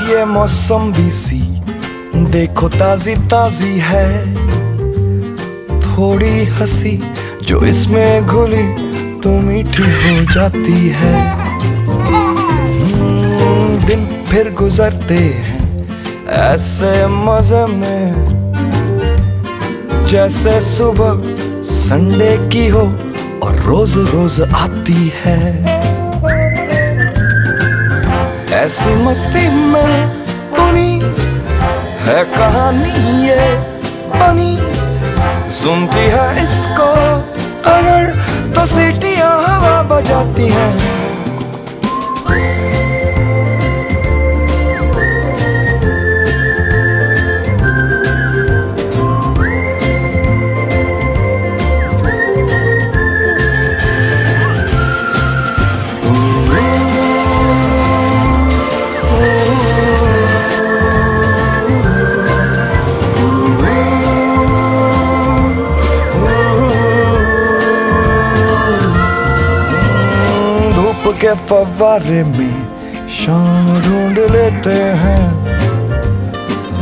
ये मौसम भी सी देखो ताजी ताजी है, थोड़ी हंसी जो इसमें घुली तो मीठी हो जाती है। दिन फिर गुजरते हैं ऐसे मजे में, जैसे सुबह संडे की हो और रोज रोज आती है। ऐसी मस्ती में बुनी है कहानी ये बनी, सुनती है इसको अगर तो सीटियां हवा बजाती हैं। के फव्वारे में शाम ढूंढ लेते हैं,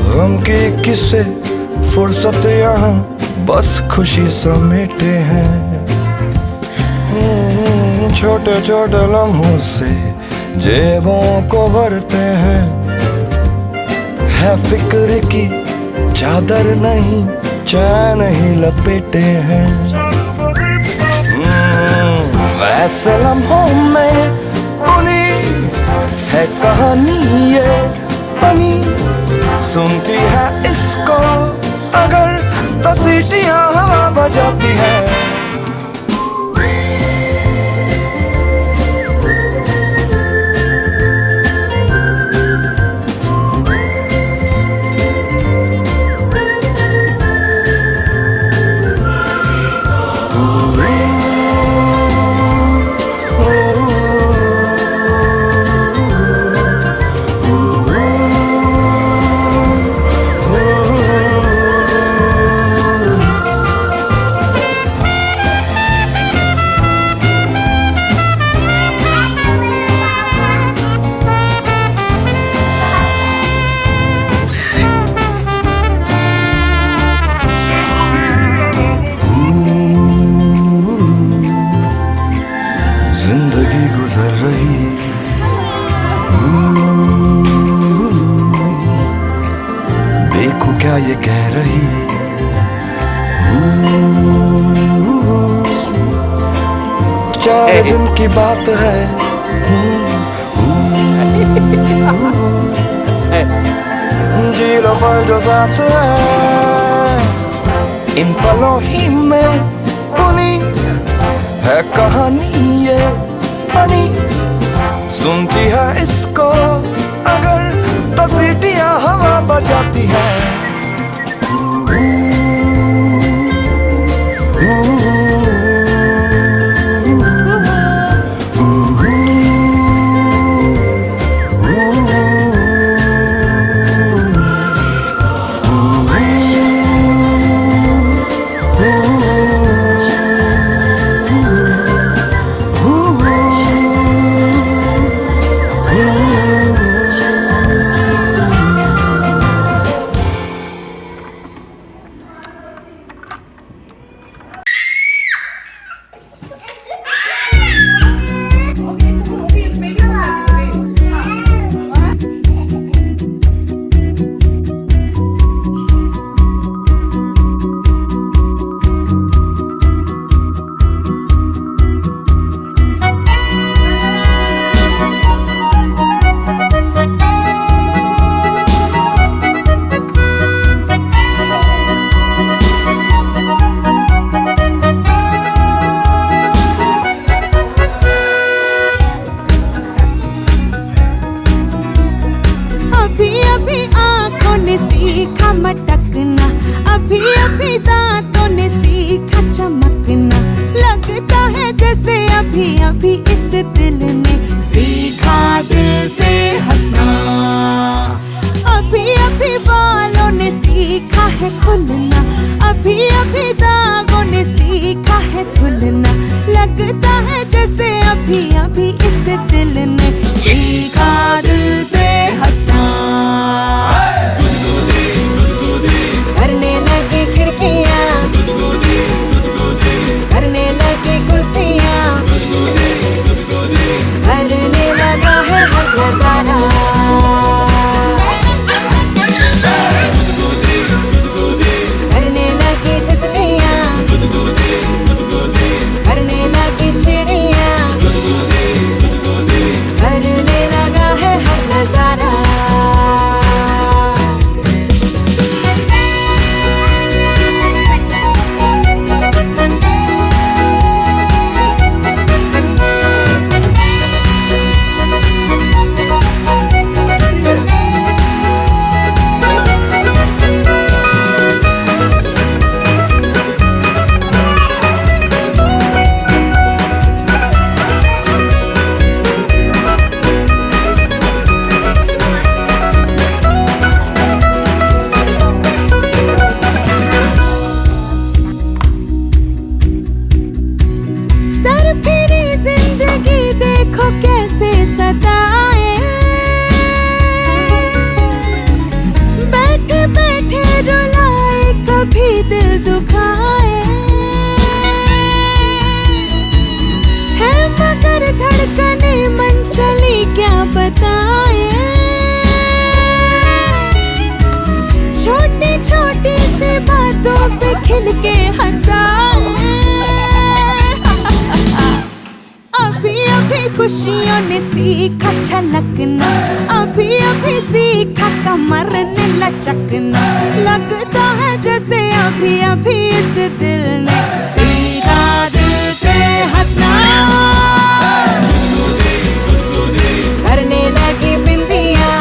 गम की किसे फुर्सत यहाँ बस खुशी समेटे हैं। छोटे छोटे लम्हों से जेबों को भरते हैं, है फिक्र की चादर नहीं चैन ही लपेटे हैं। ऐसे लम्हों में बुनी है कहानी ये बनी, सुनती है इसको अगर तो सीटियां हवा बजाती है। जिंदगी गुजर रही देखो क्या ये कह रही, चार दिन की बात है, जी लो पल जो साथ है, इन पलों ही में बुनी है कहानी ये बनी, सुनती है इसको अगर तो सीटियां हवा बजाती है। सीखा मटकना, अभी अभी दांतों ने सीखा चमकना, लगता है जैसे अभी अभी इस दिल ने सीखा दिल से हंसना। अभी अभी बालों ने सीखा है खुलना, अभी अभी दागों ने सीखा है धुलना, लगता है जैसे अभी अभी इस दिल ने सीखा दिल से हंसना। मुस्काए, छोटी छोटी सी बातों पे खिल के हंसाए। अभी अभी खुशियों ने सीखा छलकना, अभी अभी सीखा कमर ने लचकना। लगता है जैसे अभी अभी इस दिल ने सीखा दिल से हंसना। करने लगी बिंदियां,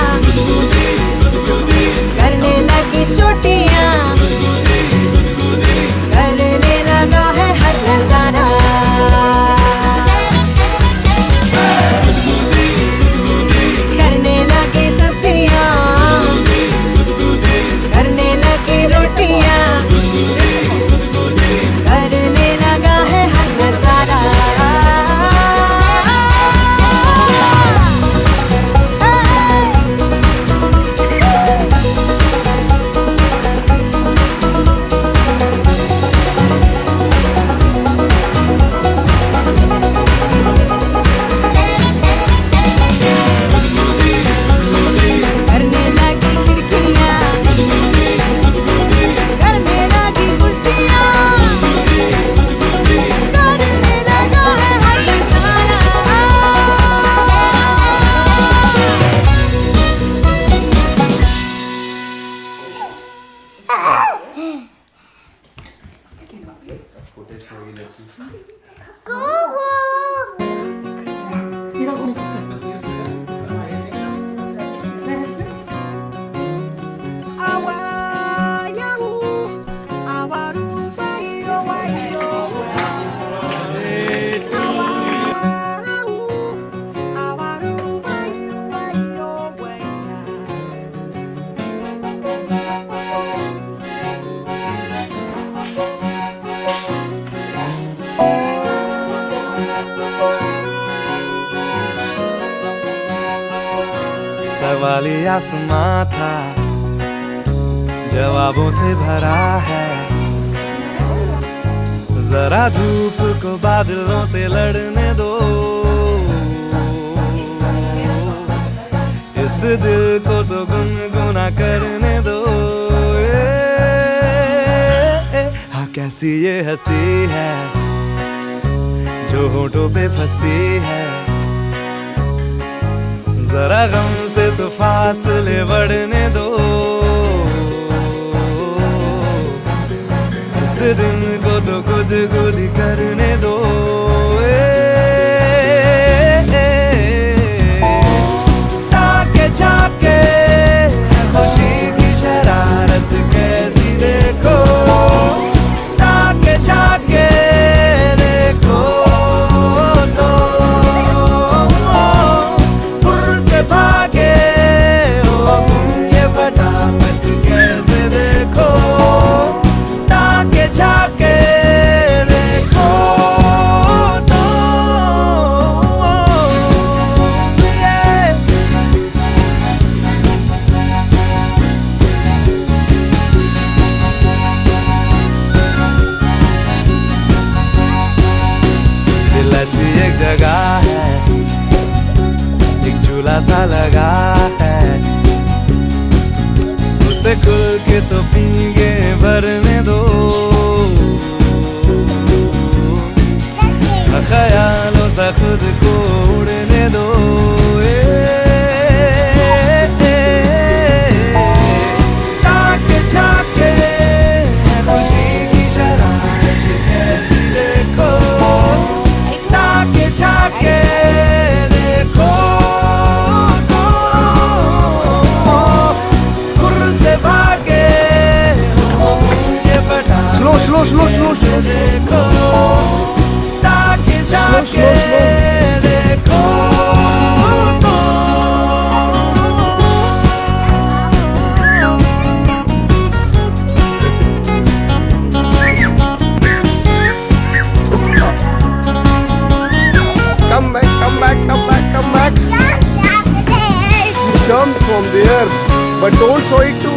करने लगी चोटियां, करने लगा है हर नजारा। करने लगी सब्जियां, करने लगी रोटियां, करने लगा है हर नजारा। करने लगी खिड़कियां, करने लगी कुर्सियां, करने लगा है हर नजारा। सवाल आसमां था, जवाबों से भरा है। जरा धूप को बादलों से लड़ने दो, इस दिल को तो गुनगुना करने दो। हाँ कैसी ये हंसी है जो होठों पे फंसी है। जरा गम से तो फासले बढ़ने दो, इस दिन को तो खुद खुद करने दो। ताके जाके खुशी की शरारत कैसी देखो, ताके जाके देखो तो भागे हो तुम ये फटाफट कैसे देखो, ताके जाके देखो तो दिल ऐसी एक जगह है, एक झूला सा लगा है, उसे खुल के तो पींगे भरने दो। ख्यालों सा खुद को उड़ने दो। ताके जाके खुशी की शरारत कैसी देखो, ताके जाके देखो स्लो देखो, ताके जाके देखो तो Come back. Jump from there, but don't show it to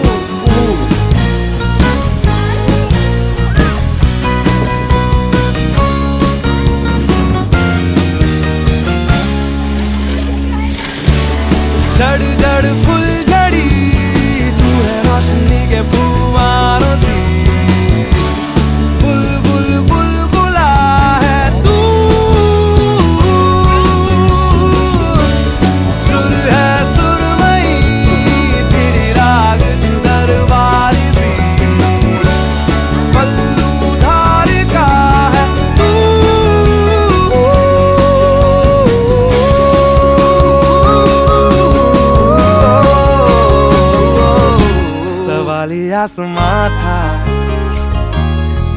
Kuhu. के फूलों सी बुलबुल बुलबुला है तू, सुर है सुरमई छिड़ी राग तू दरबारी सी, पल्लू धार का है तू। सवाली आसमां था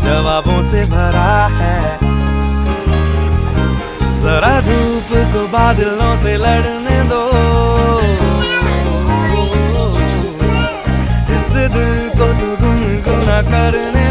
जवाबों से भरा है, जरा धूप को बादलों से लड़ने दो, इस दिल को तो गुनगुना करने